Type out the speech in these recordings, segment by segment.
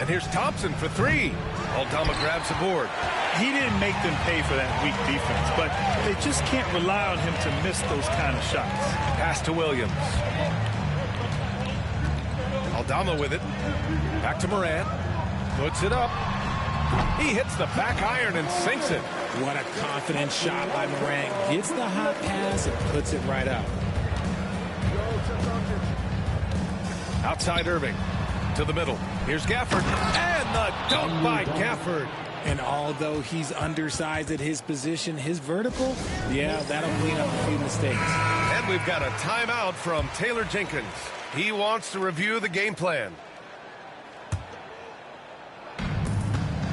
And here's Thompson for three. Aldama grabs the board. He didn't make them pay for that weak defense, but they just can't rely on him to miss those kind of shots. Pass to Williams. Aldama with it. Back to Morant. Puts it up. He hits the back iron and sinks it. What a confident shot by Morant. Gets the hot pass and puts it right up. Outside Irving. To the middle. Here's Gafford. And the dunk by Gafford. And although he's undersized at his position, his vertical, yeah, that'll clean up a few mistakes. And we've got a timeout from Taylor Jenkins. He wants to review the game plan.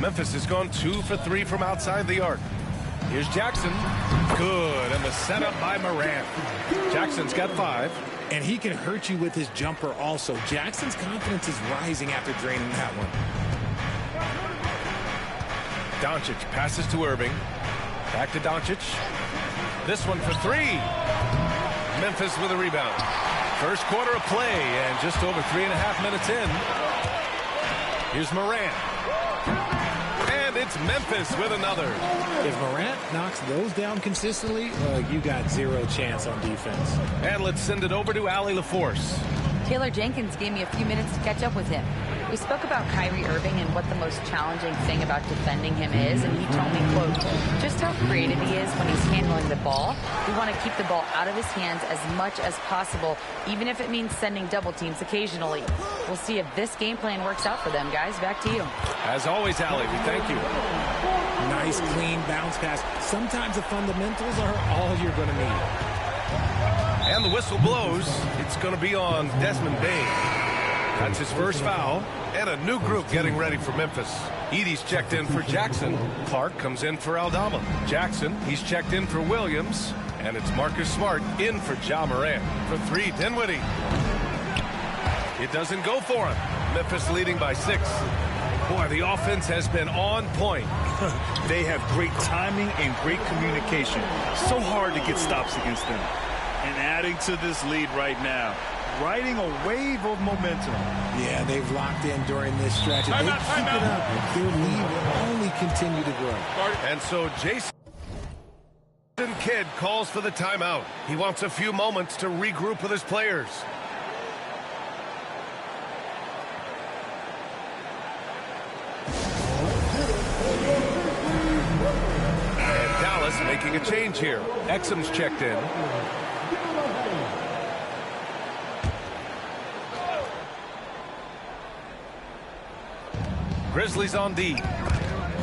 Memphis has gone 2 for 3 from outside the arc. Here's Jackson. Good. And the setup by Morant. Jackson's got 5. And he can hurt you with his jumper also. Jackson's confidence is rising after draining that one. Doncic passes to Irving. Back to Doncic. This one for 3. Memphis with a rebound. First quarter of play and just over 3.5 minutes in. Here's Morant. And it's Memphis with another. If Morant knocks those down consistently, you got zero chance on defense. And let's send it over to Allie LaForce. Taylor Jenkins gave me a few minutes to catch up with him. We spoke about Kyrie Irving and what the most challenging thing about defending him is, and he told me, quote, just how creative he is when he's handling the ball. We want to keep the ball out of his hands as much as possible, even if it means sending double teams occasionally. We'll see if this game plan works out for them, guys. Back to you. As always, Allie, we thank you. Nice, clean bounce pass. Sometimes the fundamentals are all you're going to need. And the whistle blows. It's going to be on Desmond Bane. That's his first foul. And a new group getting ready for Memphis. Edey's checked in for Jackson. Clark comes in for Aldama. Jackson, he's checked in for Williams. And it's Marcus Smart in for Ja Morant. For 3, Dinwiddie. It doesn't go for him. Memphis leading by 6. Boy, the offense has been on point. They have great timing and great communication. So hard to get stops against them. And adding to this lead right now, riding a wave of momentum. Yeah, they've locked in during this stretch. If they keep it up, their lead will only continue to grow. And so Jason Kidd calls for the timeout. He wants a few moments to regroup with his players. And Dallas making a change here. Exum's checked in. Grizzlies on D.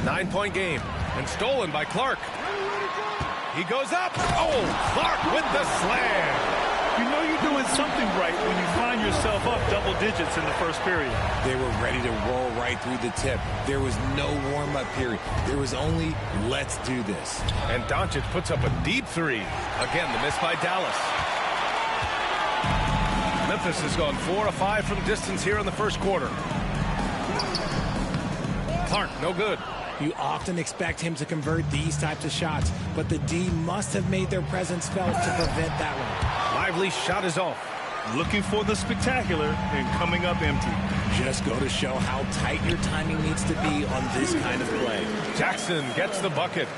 9-point game. And stolen by Clark. He goes up. Oh, Clark with the slam. You know you're doing something right when you find yourself up double digits in the first period. They were ready to roll right through the tip. There was no warm-up period. There was only, let's do this. And Doncic puts up a deep 3. Again, the miss by Dallas. Memphis has gone 4 of 5 from distance here in the first quarter. Clark, no good. You often expect him to convert these types of shots, but the D must have made their presence felt to prevent that one. Lively shot is off. Looking for the spectacular and coming up empty. Just go to show how tight your timing needs to be on this kind of play. Jackson gets the bucket.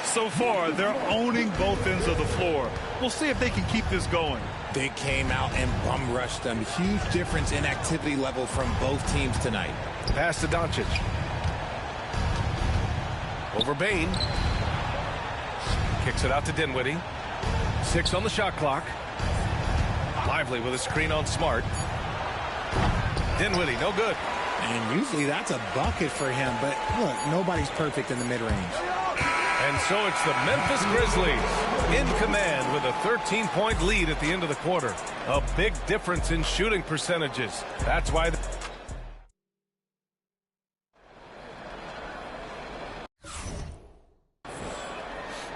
So far, they're owning both ends of the floor. We'll see if they can keep this going. They came out and bum rushed them. Huge difference in activity level from both teams tonight. Pass to Doncic. Over Bane. Kicks it out to Dinwiddie. 6 on the shot clock. Lively with a screen on Smart. Dinwiddie, no good. And usually that's a bucket for him, but look, nobody's perfect in the mid-range. And so it's the Memphis Grizzlies in command with a 13-point lead at the end of the quarter. A big difference in shooting percentages. That's why...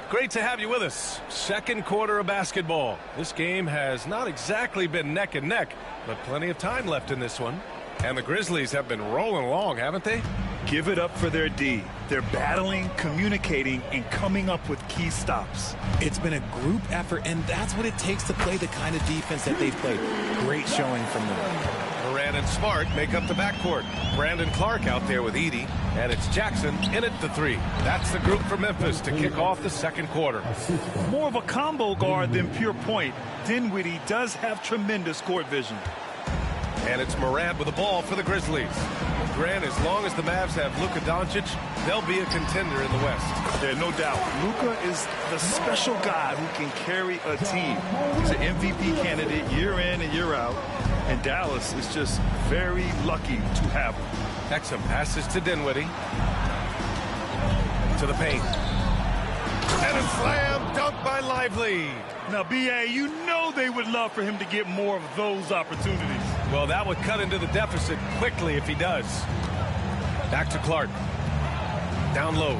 Great to have you with us. Second quarter of basketball. This game has not exactly been neck and neck, but plenty of time left in this one. And the Grizzlies have been rolling along, haven't they? Give it up for their D. They're battling, communicating, and coming up with key stops. It's been a group effort, and that's what it takes to play the kind of defense that they've played. Great showing from them. Morant and Smart make up the backcourt. Brandon Clark out there with Edey, and it's Jackson in at the 3. That's the group for Memphis to kick off the second quarter. More of a combo guard than pure point. Dinwiddie does have tremendous court vision. And it's Morant with the ball for the Grizzlies. Grant, as long as the Mavs have Luka Doncic, they'll be a contender in the West. Yeah, no doubt. Luka is the special guy who can carry a team. He's an MVP candidate year in and year out. And Dallas is just very lucky to have him. Exum passes to Dinwiddie. To the paint. And a slam dunk by Lively. Now, B.A., you know they would love for him to get more of those opportunities. Well, that would cut into the deficit quickly if he does. Back to Clark. Down low.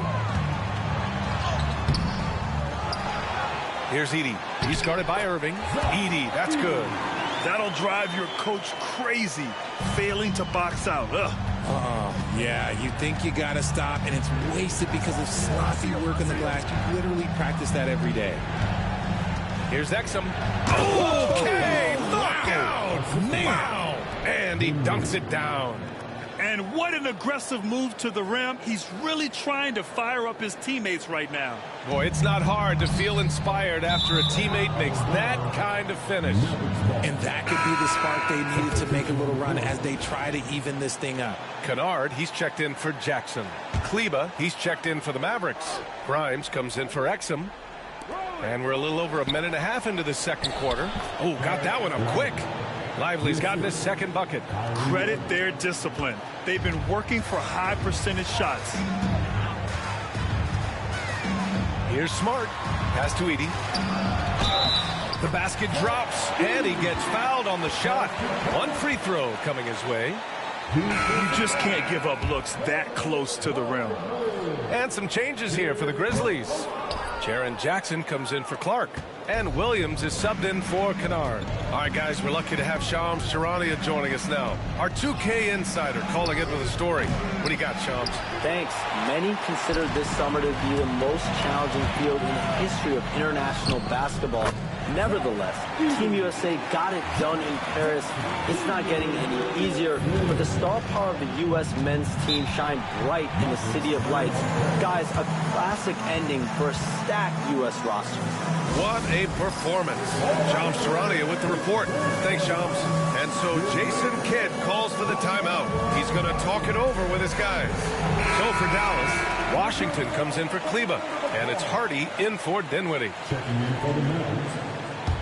Here's Edey. He's guarded by Irving. Edey, that's good. That'll drive your coach crazy, failing to box out. Yeah, you think you got to stop, and it's wasted because of sloppy work on the glass. You literally practice that every day. Here's Exum. Okay, knockout! Wow! And he dunks it down. And what an aggressive move to the rim. He's really trying to fire up his teammates right now. Boy, it's not hard to feel inspired after a teammate makes that kind of finish. And that could be the spark they needed to make a little run as they try to even this thing up. Kennard, he's checked in for Jackson. Kleba, he's checked in for the Mavericks. Grimes comes in for Exum. And we're a little over a minute and a half into the second quarter. Oh, got that one up quick. Lively's gotten his second bucket. Credit their discipline. They've been working for high percentage shots. Here's Smart. Pass to Edey. The basket drops, and he gets fouled on the shot. One free throw coming his way. You just can't give up looks that close to the rim. And some changes here for the Grizzlies. Jaren Jackson comes in for Clark, and Williams is subbed in for Kennard. All right, guys, we're lucky to have Shams Charania joining us now. Our 2K insider calling in with a story. What do you got, Shams? Thanks. Many consider this summer to be the most challenging field in the history of international basketball. Nevertheless, Team USA got it done in Paris. It's not getting any easier, but the star power of the U.S. men's team shined bright in the City of Lights. Guys, a classic ending for a stacked U.S. roster. What a performance. Shams Charania with the report. Thanks, Shams. And so Jason Kidd calls for the timeout. He's going to talk it over with his guys. So for Dallas, Washington comes in for Kleba, and it's Hardy in for Dinwiddie. Checking in for the Mavericks,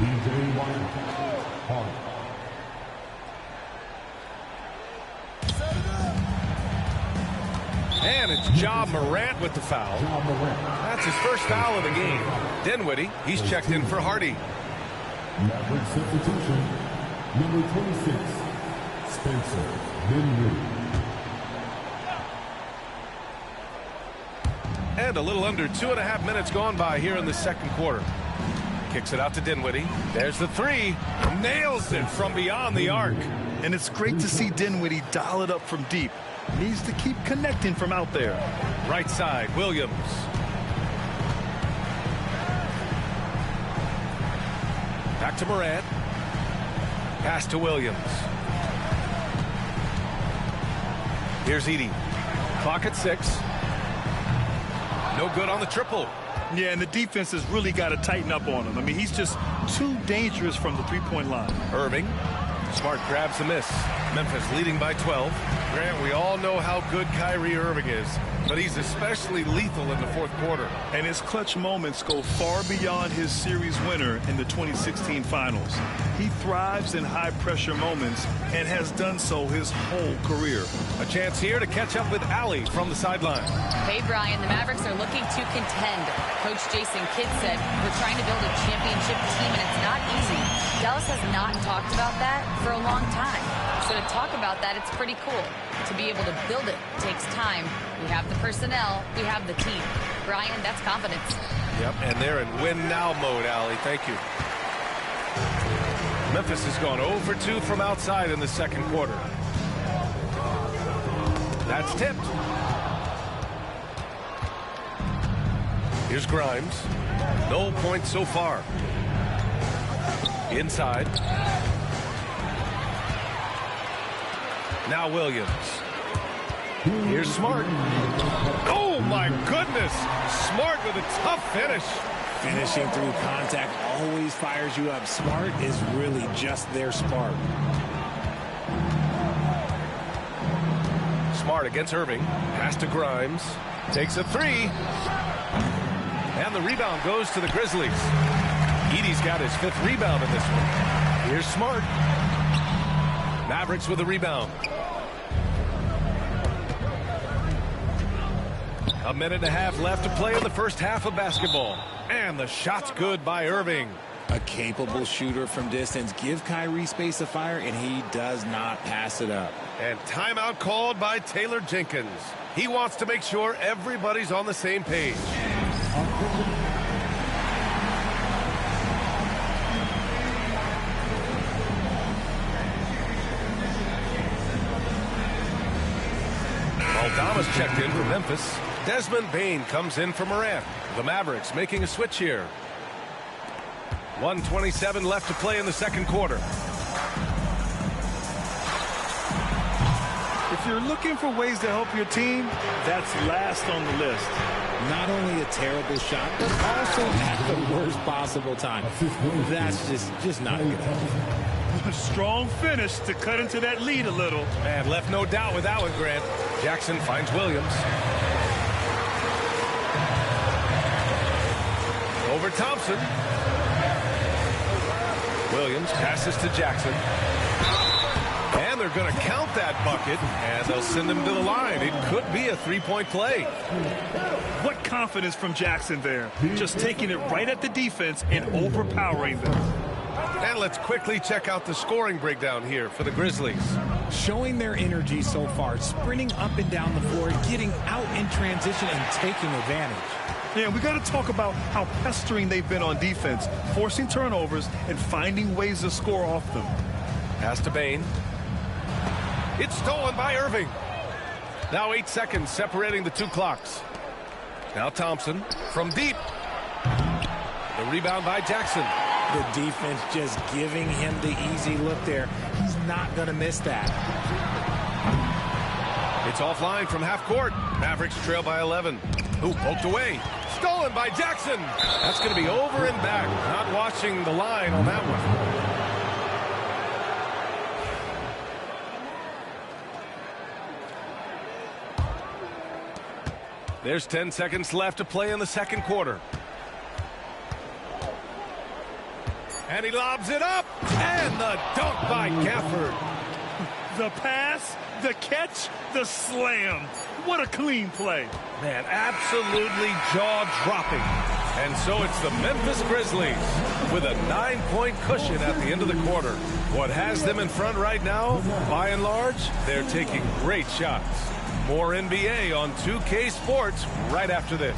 DJ Hardy. And it's Ja Morant with the foul. That's his first foul of the game. Dinwiddie, he's checked in for Hardy. Maverick substitution, number 26, Spencer Dinwiddie. And a little under 2.5 minutes gone by here in the second quarter. Kicks it out to Dinwiddie. There's the three. Nails it from beyond the arc. And it's great to see Dinwiddie dial it up from deep. Needs to keep connecting from out there. Right side, Williams. Back to Morant. Pass to Williams. Here's Edey. Clock at 6. No good on the triple. Yeah, and the defense has really got to tighten up on him. I mean, he's just too dangerous from the three-point line. Irving. Smart grabs the miss. Memphis leading by 12. Grant, we all know how good Kyrie Irving is, but he's especially lethal in the fourth quarter. And his clutch moments go far beyond his series winner in the 2016 finals. He thrives in high-pressure moments and has done so his whole career. A chance here to catch up with Allie from the sideline. Hey, Brian, the Mavericks are looking to contend. Coach Jason Kidd said, we're trying to build a championship team, and it's not easy. Dallas has not talked about that for a long time. So to talk about that, it's pretty cool. To be able to build it takes time. We have the personnel. We have the team. Brian, that's confidence. Yep, and they're in win-now mode, Allie. Thank you. Memphis has gone 0 for 2 from outside in the second quarter. That's tipped. Here's Grimes. No points so far. Inside. Now Williams. Here's Smart. Oh, my goodness. Smart with a tough finish. Finishing through contact always fires you up. Smart is really just their spark. Smart against Irving. Pass to Grimes. Takes a three. And the rebound goes to the Grizzlies. Edey's got his 5th rebound in this one. Here's Smart. Mavericks with a rebound. A minute and a half left to play in the first half of basketball. And the shot's good by Irving. A capable shooter from distance. Give Kyrie space to fire, and he does not pass it up. And timeout called by Taylor Jenkins. He wants to make sure everybody's on the same page. Aldama's checked in for Memphis. Desmond Bane comes in for Morant. The Mavericks making a switch here. 1:27 left to play in the second quarter. If you're looking for ways to help your team, that's last on the list. Not only a terrible shot, but also at the worst possible time. That's just not good enough. A strong finish to cut into that lead a little. And left no doubt with that one, Grant. Jackson finds Williams. Over Thompson. Williams passes to Jackson. And they're going to count that bucket, and they'll send him to the line. It could be a three-point play. What confidence from Jackson there. Just taking it right at the defense and overpowering them. And let's quickly check out the scoring breakdown here for the Grizzlies. Showing their energy so far, sprinting up and down the floor, getting out in transition and taking advantage. Yeah, we got to talk about how pestering they've been on defense, forcing turnovers and finding ways to score off them. Pass to Bane. It's stolen by Irving. Now 8 seconds separating the two clocks. Now Thompson from deep. The rebound by Jackson. The defense just giving him the easy look there. He's not going to miss that. It's offline from half court. Mavericks trail by 11. Ooh, poked away. Stolen by Jackson. That's going to be over and back. Not watching the line on that one. There's 10 seconds left to play in the second quarter. And he lobs it up. And the dunk by Gafford. The pass, the catch, the slam. What a clean play. Man, absolutely jaw-dropping. And so it's the Memphis Grizzlies with a 9-point cushion at the end of the quarter. What has them in front right now, by and large, they're taking great shots. More NBA on 2K Sports right after this.